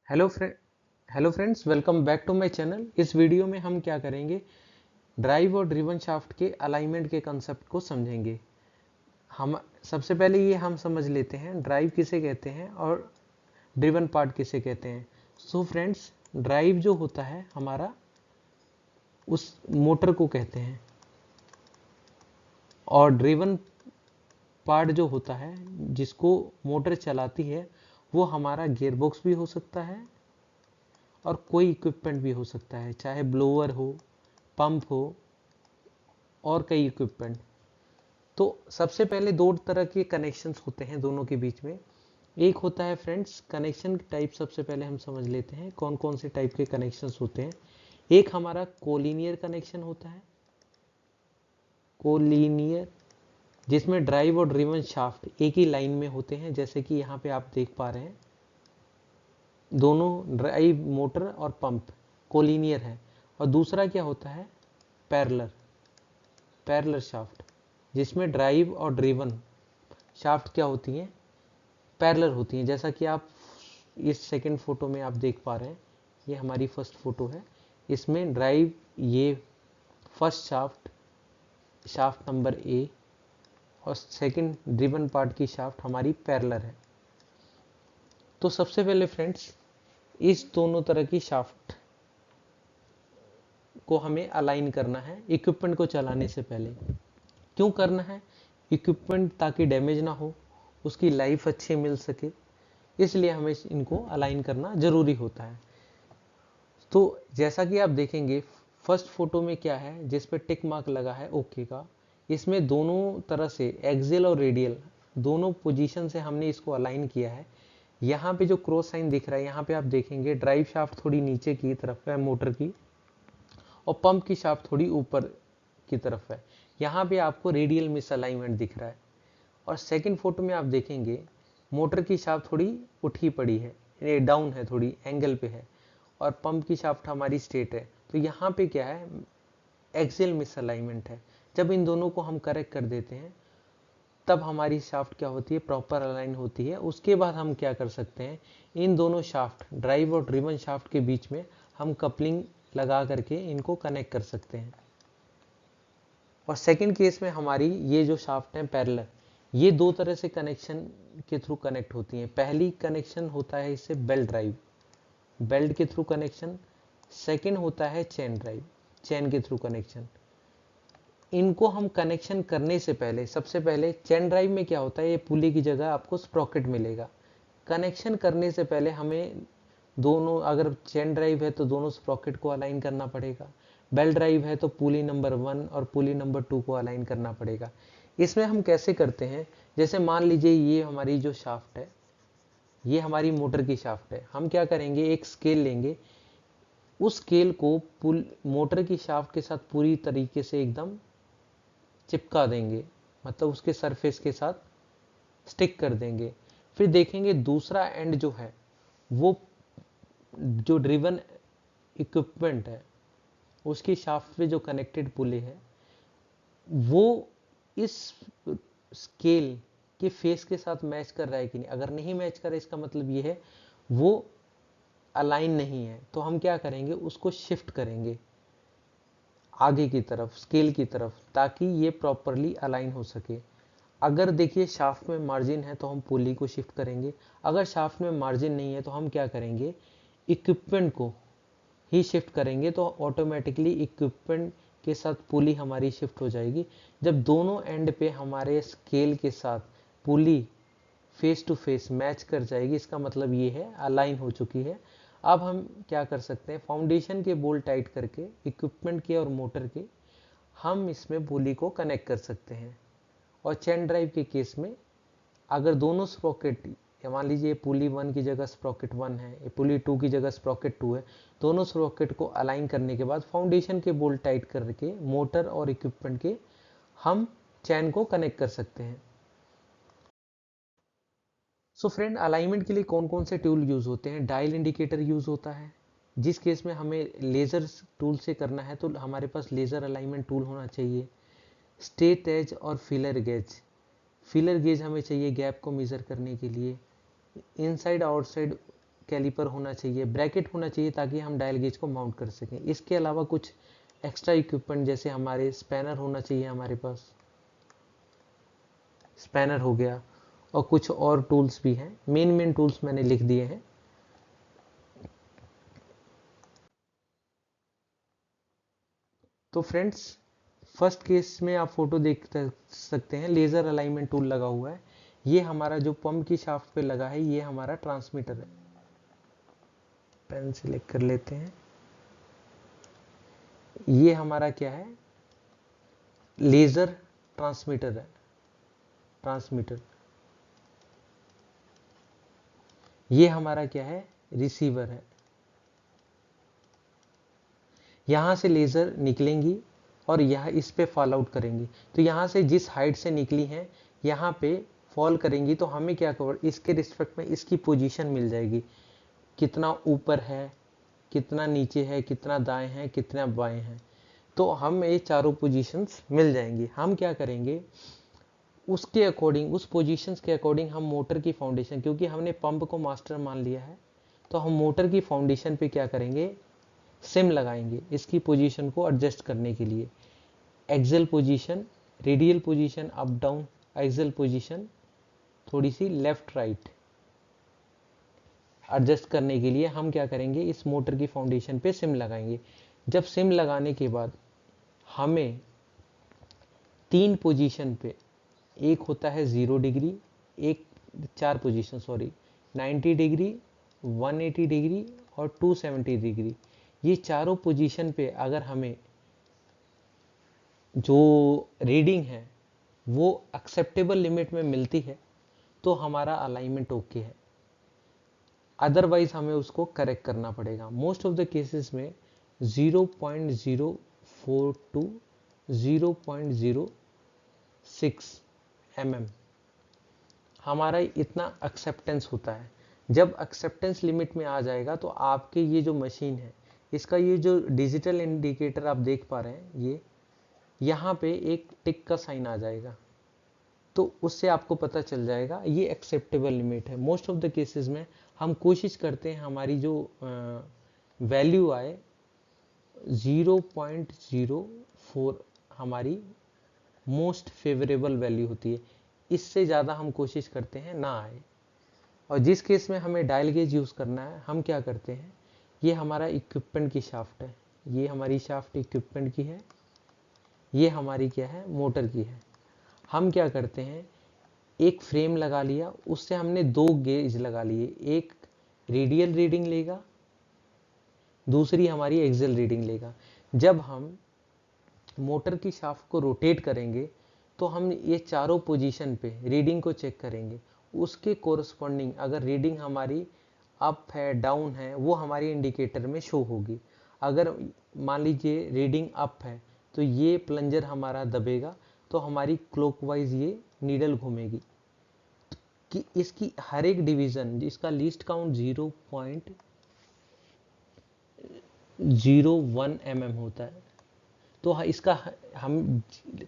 Hello friends, welcome back to my channel. इस video में हम क्या करेंगे, ड्राइव और ड्रिवन शाफ्ट के अलाइनमेंट के कंसेप्ट को समझेंगे। हम सबसे पहले ये हम समझ लेते हैं ड्राइव किसे कहते हैं और ड्रिवन पार्ट किसे कहते हैं। सो फ्रेंड्स, ड्राइव जो होता है हमारा उस मोटर को कहते हैं, और ड्रिवन पार्ट जो होता है जिसको मोटर चलाती है वो हमारा गियरबॉक्स भी हो सकता है और कोई इक्विपमेंट भी हो सकता है, चाहे ब्लोअर हो, पंप हो और कई इक्विपमेंट। तो सबसे पहले दो तरह के कनेक्शंस होते हैं दोनों के बीच में। एक होता है फ्रेंड्स कनेक्शन टाइप, सबसे पहले हम समझ लेते हैं कौन कौन से टाइप के कनेक्शंस होते हैं। एक हमारा कोलिनियर कनेक्शन होता है, कोलिनियर, जिसमें ड्राइव और ड्रिवन शाफ्ट एक ही लाइन में होते हैं, जैसे कि यहाँ पे आप देख पा रहे हैं दोनों ड्राइव मोटर और पंप कोलिनियर है। और दूसरा क्या होता है, पैरेलल, पैरेलल शाफ्ट, जिसमें ड्राइव और ड्रिवन शाफ्ट क्या होती हैं, पैरेलल होती हैं। जैसा कि आप इस सेकंड फोटो में आप देख पा रहे हैं, ये हमारी फर्स्ट फोटो है। इसमें ड्राइव, ये first shaft, shaft number A, और सेकंड ड्रिवन पार्ट की शाफ्ट हमारी पैरेलल है। तो सबसे पहले फ्रेंड्स इस दोनों तरह की शाफ्ट को हमें अलाइन करना है इक्विपमेंट को चलाने से पहले। क्यों करना है, इक्विपमेंट ताकि डैमेज ना हो, उसकी लाइफ अच्छी मिल सके, इसलिए हमें इनको अलाइन करना जरूरी होता है। तो जैसा कि आप देखेंगे फर्स्ट फोटो में क्या है, जिस पे टिक मार्क लगा है ओके का, इसमें दोनों तरह से एक्सियल और रेडियल दोनों पोजीशन से हमने इसको अलाइन किया है। यहाँ पे जो क्रॉस साइन दिख रहा है, यहाँ पे आप देखेंगे ड्राइव शाफ्ट थोड़ी नीचे की तरफ है मोटर की, और पंप की शाफ्ट थोड़ी ऊपर की तरफ है। यहाँ पे आपको रेडियल मिस अलाइनमेंट दिख रहा है। और सेकंड फोटो में आप देखेंगे मोटर की शाफ्ट थोड़ी उठी पड़ी है, ये डाउन है, थोड़ी एंगल पे है, और पंप की शाफ्ट हमारी स्ट्रेट है। तो यहाँ पे क्या है, एक्सियल मिस अलाइनमेंट है। जब इन दोनों को हम करेक्ट कर देते हैं तब हमारी शाफ्ट क्या होती है, प्रॉपर अलाइन होती है। उसके बाद हम क्या कर सकते हैं, इन दोनों शाफ्ट ड्राइव और ड्रिवन शाफ्ट के बीच में हम कपलिंग लगा करके इनको कनेक्ट कर सकते हैं। और सेकंड केस में हमारी ये जो शाफ्ट है पैरेलल, ये दो तरह से कनेक्शन के थ्रू कनेक्ट होती हैं। पहली कनेक्शन होता है इससे बेल्ट ड्राइव, बेल्ट के थ्रू कनेक्शन। सेकंड होता है चेन ड्राइव, चेन के थ्रू कनेक्शन। इनको हम कनेक्शन करने से पहले, सबसे पहले चेन ड्राइव में क्या होता है, ये पुली की जगह आपको स्प्रॉकेट मिलेगा। कनेक्शन करने से पहले हमें दोनों, अगर चेन ड्राइव है तो दोनों स्प्रॉकेट को अलाइन करना पड़ेगा, बेल्ट ड्राइव है तो पुली नंबर 1 और पुली नंबर 2 को अलाइन करना पड़ेगा। इसमें हम कैसे करते हैं, जैसे मान लीजिए ये हमारी जो शाफ्ट है, ये हमारी मोटर की शाफ्ट है। हम क्या करेंगे, एक स्केल लेंगे, उस स्केल को पुल मोटर की शाफ्ट के साथ पूरी तरीके से एकदम चिपका देंगे, मतलब उसके सरफेस के साथ स्टिक कर देंगे। फिर देखेंगे दूसरा एंड जो है, वो जो ड्रिवन इक्विपमेंट है उसकी शाफ्ट पे जो कनेक्टेड पुली है, वो इस स्केल के फेस के साथ मैच कर रहा है कि नहीं। अगर नहीं मैच कर रहा है, इसका मतलब ये है वो अलाइन नहीं है। तो हम क्या करेंगे, उसको शिफ्ट करेंगे आगे की तरफ, स्केल की तरफ, ताकि ये प्रॉपरली अलाइन हो सके। अगर देखिए शाफ्ट में मार्जिन है तो हम पुली को शिफ्ट करेंगे, अगर शाफ्ट में मार्जिन नहीं है तो हम क्या करेंगे, इक्विपमेंट को ही शिफ्ट करेंगे। तो ऑटोमेटिकली इक्विपमेंट के साथ पुली हमारी शिफ्ट हो जाएगी। जब दोनों एंड पे हमारे स्केल के साथ पुली फेस टू फेस मैच कर जाएगी, इसका मतलब ये है अलाइन हो चुकी है। अब हम क्या कर सकते हैं, फाउंडेशन के बोल्ट टाइट करके इक्विपमेंट के और मोटर के हम इसमें पुली को कनेक्ट कर सकते हैं। और चेन ड्राइव के केस में अगर दोनों स्प्रॉकेट, मान लीजिए पुली 1 की जगह स्प्रॉकेट 1 है, ये पुली 2 की जगह स्प्रॉकेट 2 है, दोनों स्प्रॉकेट को अलाइन करने के बाद फाउंडेशन के बोल्ट टाइट करके मोटर और इक्विपमेंट के हम चैन को कनेक्ट कर सकते हैं। सो फ्रेंड, अलाइनमेंट के लिए कौन कौन से टूल यूज होते हैं, डायल इंडिकेटर यूज होता है। जिस केस में हमें लेजर टूल से करना है तो हमारे पास लेजर अलाइनमेंट टूल होना चाहिए। स्ट्रेट एज और फिलर गेज, फिलर गेज हमें चाहिए गैप को मेजर करने के लिए। इनसाइड आउटसाइड कैलिपर होना चाहिए, ब्रैकेट होना चाहिए ताकि हम डायल गेज को माउंट कर सकें। इसके अलावा कुछ एक्स्ट्रा इक्विपमेंट जैसे हमारे स्पैनर होना चाहिए, हमारे पास स्पैनर हो गया, और कुछ और टूल्स भी हैं। मेन टूल्स मैंने लिख दिए हैं। तो फ्रेंड्स, फर्स्ट केस में आप फोटो देख सकते हैं, लेजर अलाइनमेंट टूल लगा हुआ है। ये हमारा जो पंप की शाफ्ट पे लगा है, ये हमारा ट्रांसमीटर है। पेन सिलेक्ट कर लेते हैं। ये हमारा क्या है, लेजर ट्रांसमीटर है, ट्रांसमीटर। ये हमारा क्या है, रिसीवर है। यहां से लेजर निकलेंगी और यह इस पे फॉल आउट करेंगी। तो यहां से जिस हाइट से निकली हैं यहाँ पे फॉल करेंगी, तो हमें क्या कवर, इसके रिस्पेक्ट में इसकी पोजीशन मिल जाएगी, कितना ऊपर है, कितना नीचे है, कितना दाएं है, कितना बाएं है। तो हम ये चारों पोजीशंस मिल जाएंगी। हम क्या करेंगे, उसके अकॉर्डिंग, उस पोजीशंस के अकॉर्डिंग हम मोटर की फाउंडेशन, क्योंकि हमने पंप को मास्टर मान लिया है, तो हम मोटर की फाउंडेशन पे क्या करेंगे, सिम लगाएंगे इसकी पोजीशन को एडजस्ट करने के लिए। Axial position, radial position up down, axial position थोड़ी सी लेफ्ट राइट एडजस्ट करने के लिए हम क्या करेंगे, इस मोटर की फाउंडेशन पे सिम लगाएंगे। जब सिम लगाने के बाद हमें 3 पोजीशन पे, एक होता है 0 डिग्री, एक 4 पोजीशन सॉरी, 90 डिग्री, 180 डिग्री और 270 डिग्री, ये चारों पोजीशन पे अगर हमें जो रीडिंग है वो एक्सेप्टेबल लिमिट में मिलती है तो हमारा अलाइनमेंट ओके है, अदरवाइज हमें उसको करेक्ट करना पड़ेगा। मोस्ट ऑफ द केसेस में 0.042 0.06 mm हमारा इतना एक्सेप्टेंस होता है। जब एक्सेप्टेंस लिमिट में आ जाएगा तो आपके ये जो मशीन है, इसका ये जो डिजिटल इंडिकेटर आप देख पा रहे हैं, ये यहाँ पे एक टिक का साइन आ जाएगा, तो उससे आपको पता चल जाएगा ये एक्सेप्टेबल लिमिट है। मोस्ट ऑफ द केसेस में हम कोशिश करते हैं हमारी जो वैल्यू आए 0.04 हमारी मोस्ट फेवरेबल वैल्यू होती है, इससे ज़्यादा हम कोशिश करते हैं ना आए। और जिस केस में हमें डायल गेज यूज़ करना है, हम क्या करते हैं, ये हमारा इक्विपमेंट की शाफ्ट है, ये हमारी शाफ्ट इक्विपमेंट की है, ये हमारी क्या है, मोटर की है। हम क्या करते हैं, एक फ्रेम लगा लिया, उससे हमने 2 गेज लगा लिए, एक रेडियल रीडिंग लेगा, दूसरी हमारी एक्सेल रीडिंग लेगा। जब हम मोटर की शाफ्ट को रोटेट करेंगे तो हम ये चारों पोजीशन पे रीडिंग को चेक करेंगे, उसके कोरस्पॉन्डिंग अगर रीडिंग हमारी अप है, डाउन है, वो हमारी इंडिकेटर में शो होगी। अगर मान लीजिए रीडिंग अप है तो ये प्लंजर हमारा दबेगा, तो हमारी क्लॉकवाइज ये नीडल घूमेगी, कि इसकी हर एक डिवीजन, इसका लीस्ट काउंट 0.01 mm होता है। तो इसका हम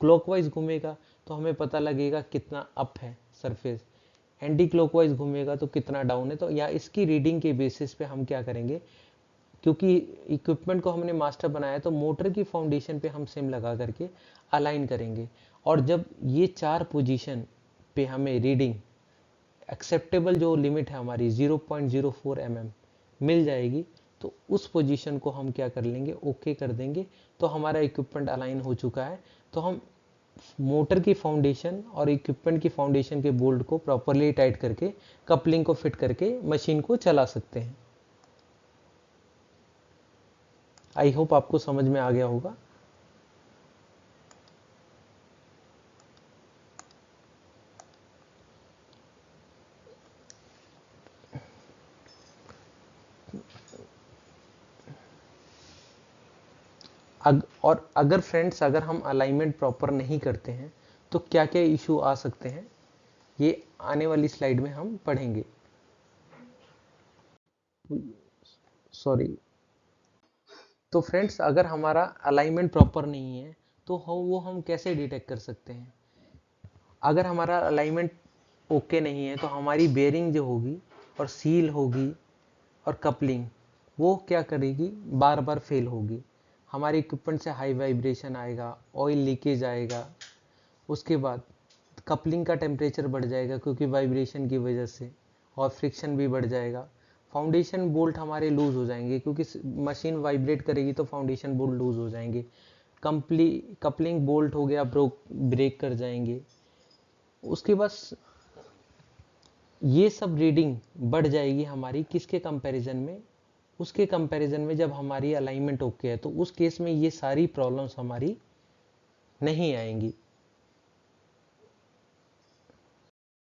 क्लॉकवाइज घूमेगा तो हमें पता लगेगा कितना अप है सरफेस, एंटी क्लॉकवाइज घूमेगा तो कितना डाउन है। तो या इसकी रीडिंग के बेसिस पे हम क्या करेंगे, क्योंकि इक्विपमेंट को हमने मास्टर बनाया, तो मोटर की फाउंडेशन पे हम सिम लगा करके अलाइन करेंगे। और जब ये 4 पोजीशन पे हमें रीडिंग एक्सेप्टेबल जो लिमिट है हमारी 0.04 mm मिल जाएगी, तो उस पोजीशन को हम क्या कर लेंगे, ओके कर देंगे, तो हमारा इक्विपमेंट अलाइन हो चुका है। तो हम मोटर की फाउंडेशन और इक्विपमेंट की फाउंडेशन के बोल्ट को प्रॉपरली टाइट करके कपलिंग को फिट करके मशीन को चला सकते हैं। आई होप आपको समझ में आ गया होगा। और अगर फ्रेंड्स, अगर हम अलाइनमेंट प्रॉपर नहीं करते हैं तो क्या क्या इशू आ सकते हैं, ये आने वाली स्लाइड में हम पढ़ेंगे। सॉरी। तो फ्रेंड्स, अगर हमारा अलाइनमेंट प्रॉपर नहीं है तो वो हम कैसे डिटेक्ट कर सकते हैं। अगर हमारा अलाइनमेंट ओके नहीं है तो हमारी बेयरिंग जो होगी और सील होगी और कपलिंग वो क्या करेगी, बार बार फेल होगी। हमारे इक्विपमेंट से हाई वाइब्रेशन आएगा, ऑयल लीकेज आएगा। उसके बाद कपलिंग का टेम्परेचर बढ़ जाएगा क्योंकि वाइब्रेशन की वजह से, और फ्रिक्शन भी बढ़ जाएगा। फाउंडेशन बोल्ट हमारे लूज हो जाएंगे क्योंकि मशीन वाइब्रेट करेगी तो फाउंडेशन बोल्ट लूज हो जाएंगे। कपलिंग बोल्ट हो गया ब्रेक कर जाएंगे। उसके बाद ये सब रीडिंग बढ़ जाएगी हमारी किसके कंपैरिजन में, उसके कंपैरिजन में जब हमारी अलाइनमेंट ओके है, तो उस केस में ये सारी प्रॉब्लम्स हमारी नहीं आएंगी।